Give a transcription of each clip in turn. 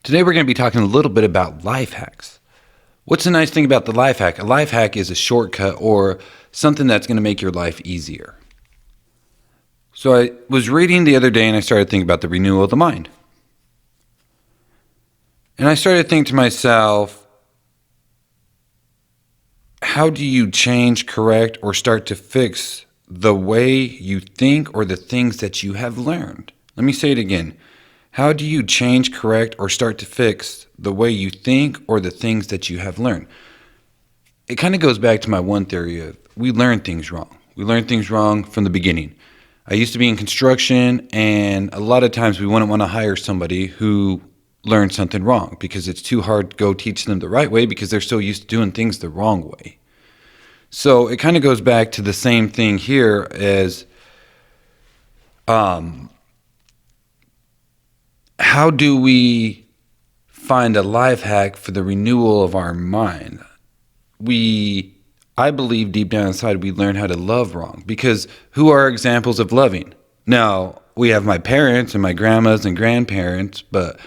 Today we're going to be talking a little bit about life hacks. What's the nice thing about the life hack? A life hack is a shortcut or something that's going to make your life easier. So I was reading the other day and I started thinking about the renewal of the mind. And I started thinking to myself, how do you change, correct, or start to fix the way you think or the things that you have learned? Let me say it again. How do you change, correct, or start to fix the way you think or the things that you have learned? It kind of goes back to my one theory of we learn things wrong. We learn things wrong from the beginning. I used to be in construction, and a lot of times we wouldn't want to hire somebody who learned something wrong because it's too hard to go teach them the right way because they're so used to doing things the wrong way. So it kind of goes back to the same thing here as how do we find a life hack for the renewal of our mind? I believe deep down inside we learn how to love wrong, because who are examples of loving? Now, we have my parents and my grandmas and grandparents, but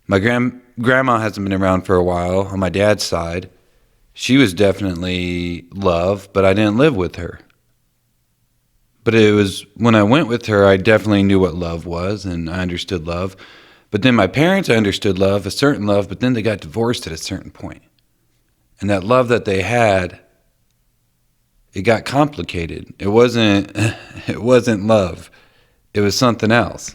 my grandma hasn't been around for a while on my dad's side. She was definitely love, but I didn't live with her. But it was when I went with her, I definitely knew what love was, and I understood love. But then my parents, I understood love, a certain love, but then they got divorced at a certain point. And that love that they had, it got complicated. It wasn't love. It was something else.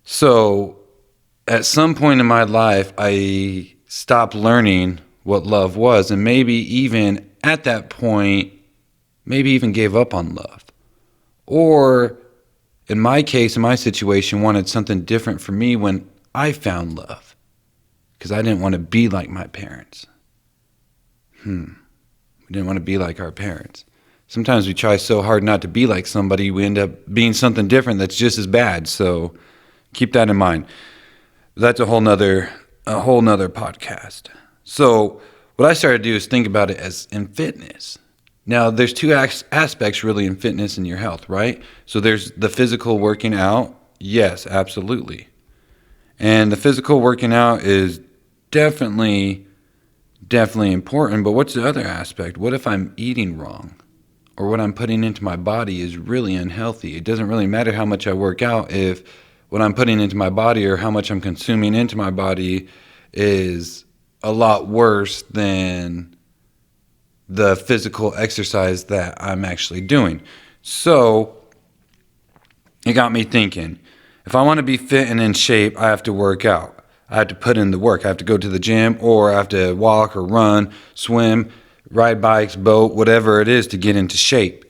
So at some point in my life, I stopped learning what love was, and maybe even at that point, maybe even gave up on love. Or in my case, in my situation, wanted something different for me when I found love. Because I didn't want to be like my parents. We didn't want to be like our parents. Sometimes we try so hard not to be like somebody, we end up being something different that's just as bad. So keep that in mind. That's a whole nother podcast. So what I started to do is think about it as in fitness. Now, there's two aspects really in fitness and your health, right? So there's the physical working out. Yes, absolutely. And the physical working out is definitely important. But what's the other aspect? What if I'm eating wrong? Or what I'm putting into my body is really unhealthy? It doesn't really matter how much I work out if what I'm putting into my body or how much I'm consuming into my body is a lot worse than the physical exercise that I'm actually doing. So it got me thinking, if I want to be fit and in shape, I have to work out. I have to put in the work. I have to go to the gym, or I have to walk or run, swim, ride bikes, boat, whatever it is to get into shape.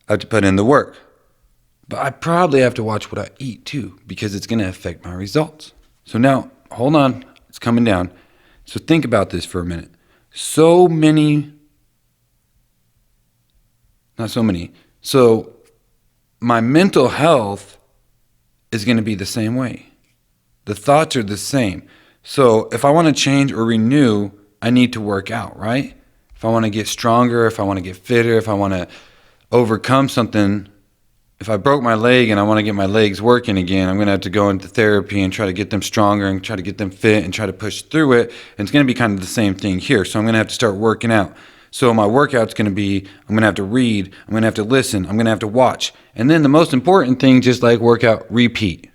I have to put in the work. But I probably have to watch what I eat too, because it's going to affect my results. So now, hold on, it's coming down. So think about this for a minute. So my mental health is going to be the same way. The thoughts are the same. So if I want to change or renew, I need to work out, right? If I want to get stronger, if I want to get fitter, if I want to overcome something, if I broke my leg and I want to get my legs working again, I'm going to have to go into therapy and try to get them stronger and try to get them fit and try to push through it. And it's going to be kind of the same thing here. So I'm going to have to start working out. So my workout's going to be, I'm going to have to read, I'm going to have to listen, I'm going to have to watch. And then the most important thing, just like workout, repeat.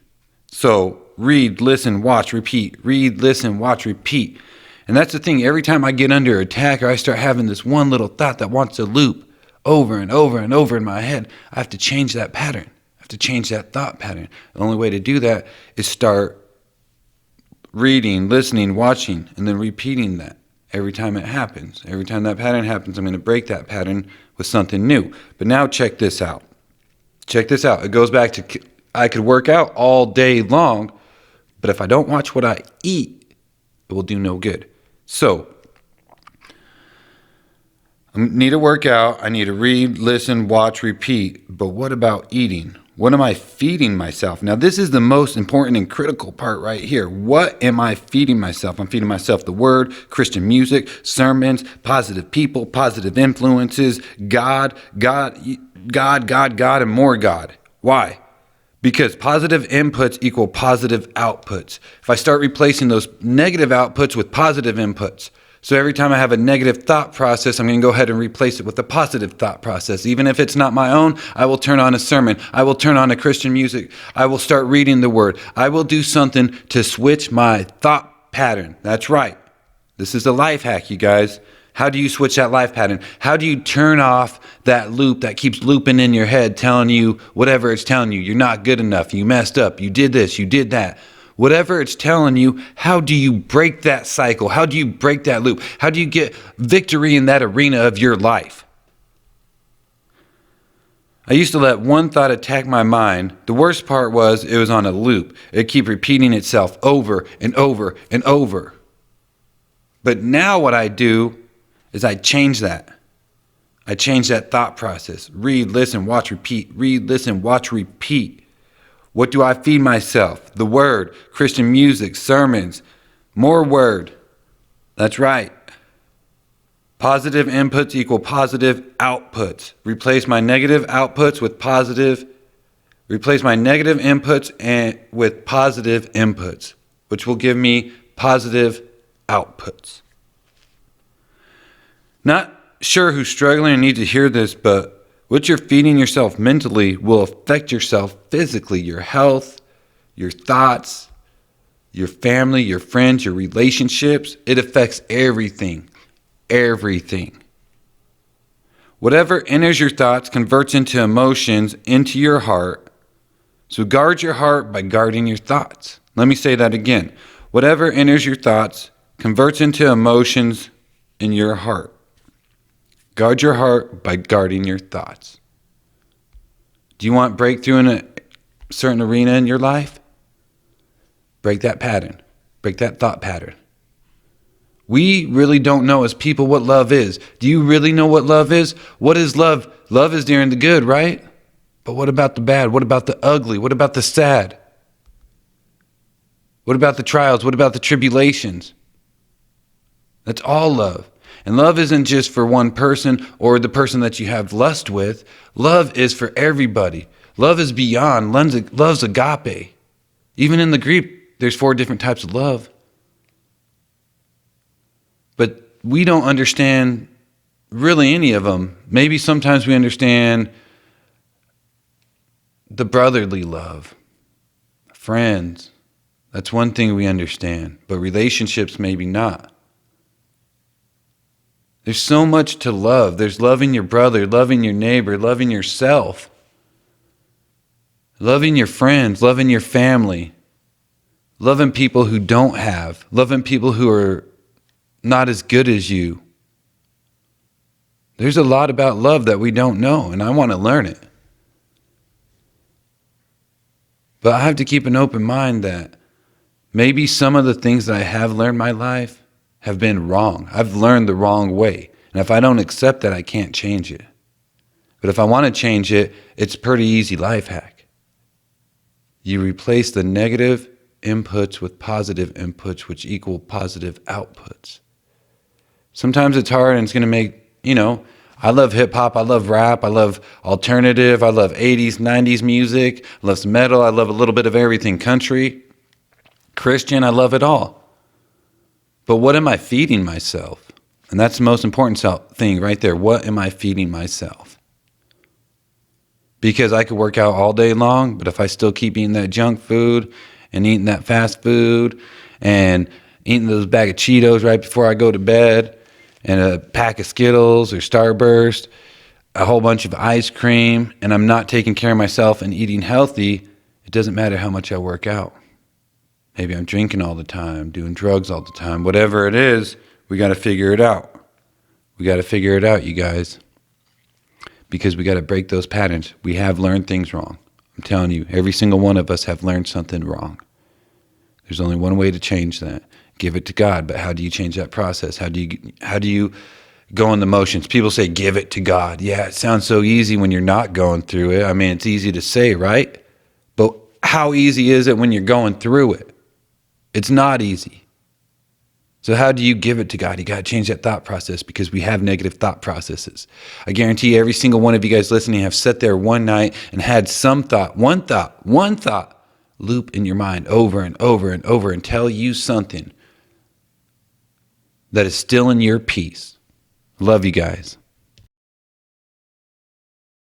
So read, listen, watch, repeat. Read, listen, watch, repeat. And that's the thing. Every time I get under attack or I start having this one little thought that wants to loop over and over and over in my head, I have to change that pattern. I have to change that thought pattern. The only way to do that is start reading, listening, watching, and then repeating that every time it happens. Every time that pattern happens, I'm going to break that pattern with something new. But now check this out. Check this out. It goes back to I could work out all day long, but if I don't watch what I eat, it will do no good. So I need to work out, I need to read, listen, watch, repeat. But what about eating? What am I feeding myself? Now, this is the most important and critical part right here. What am I feeding myself? I'm feeding myself the word, Christian music, sermons, positive people, positive influences, God, and more God. Why? Because positive inputs equal positive outputs. If I start replacing those negative outputs with positive inputs, so every time I have a negative thought process, I'm going to go ahead and replace it with a positive thought process. Even if it's not my own, I will turn on a sermon. I will turn on a Christian music. I will start reading the word. I will do something to switch my thought pattern. That's right. This is a life hack, you guys. How do you switch that life pattern? How do you turn off that loop that keeps looping in your head, telling you whatever it's telling you? You're not good enough. You messed up. You did this. You did that. Whatever it's telling you, how do you break that cycle? How do you break that loop? How do you get victory in that arena of your life? I used to let one thought attack my mind. The worst part was it was on a loop. It kept repeating itself over and over and over. But now what I do is I change that. I change that thought process. Read, listen, watch, repeat. Read, listen, watch, repeat. What do I feed myself? The word, Christian music, sermons, more word. That's right. Positive inputs equal positive outputs. Replace my negative outputs with positive. Replace my negative inputs with positive inputs, which will give me positive outputs. Not sure who's struggling and needs to hear this, but what you're feeding yourself mentally will affect yourself physically, your health, your thoughts, your family, your friends, your relationships. It affects everything. Everything. Whatever enters your thoughts converts into emotions into your heart. So guard your heart by guarding your thoughts. Let me say that again. Whatever enters your thoughts converts into emotions in your heart. Guard your heart by guarding your thoughts. Do you want breakthrough in a certain arena in your life? Break that pattern. Break that thought pattern. We really don't know as people what love is. Do you really know what love is? What is love? Love is during the good, right? But what about the bad? What about the ugly? What about the sad? What about the trials? What about the tribulations? That's all love. And love isn't just for one person or the person that you have lust with. Love is for everybody. Love is beyond. Love's agape. Even in the Greek, there's 4 different types of love. But we don't understand really any of them. Maybe sometimes we understand the brotherly love, friends. That's one thing we understand. But relationships, maybe not. There's so much to love. There's loving your brother, loving your neighbor, loving yourself, loving your friends, loving your family, loving people who don't have, loving people who are not as good as you. There's a lot about love that we don't know, and I want to learn it. But I have to keep an open mind that maybe some of the things that I have learned in my life have been wrong. I've learned the wrong way. And if I don't accept that, I can't change it. But if I want to change it, it's a pretty easy life hack. You replace the negative inputs with positive inputs, which equal positive outputs. Sometimes it's hard and it's going to make, I love hip hop, I love rap, I love alternative, I love 80s, 90s music, I love some metal, I love a little bit of everything, country, Christian, I love it all. But what am I feeding myself? And that's the most important thing right there. What am I feeding myself? Because I could work out all day long, but if I still keep eating that junk food and eating that fast food and eating those bag of Cheetos right before I go to bed and a pack of Skittles or Starburst, a whole bunch of ice cream, and I'm not taking care of myself and eating healthy, it doesn't matter how much I work out. Maybe I'm drinking all the time, doing drugs all the time. Whatever it is, we got to figure it out. We got to figure it out, you guys. Because we got to break those patterns. We have learned things wrong. I'm telling you, every single one of us have learned something wrong. There's only one way to change that. Give it to God. But how do you change that process? How do you go in the motions? People say, give it to God. Yeah, it sounds so easy when you're not going through it. I mean, it's easy to say, right? But how easy is it when you're going through it? It's not easy. So how do you give it to God? You got to change that thought process, because we have negative thought processes. I guarantee every single one of you guys listening have sat there one night and had some thought, one thought loop in your mind over and over and over and tell you something that is still in your peace. Love you guys.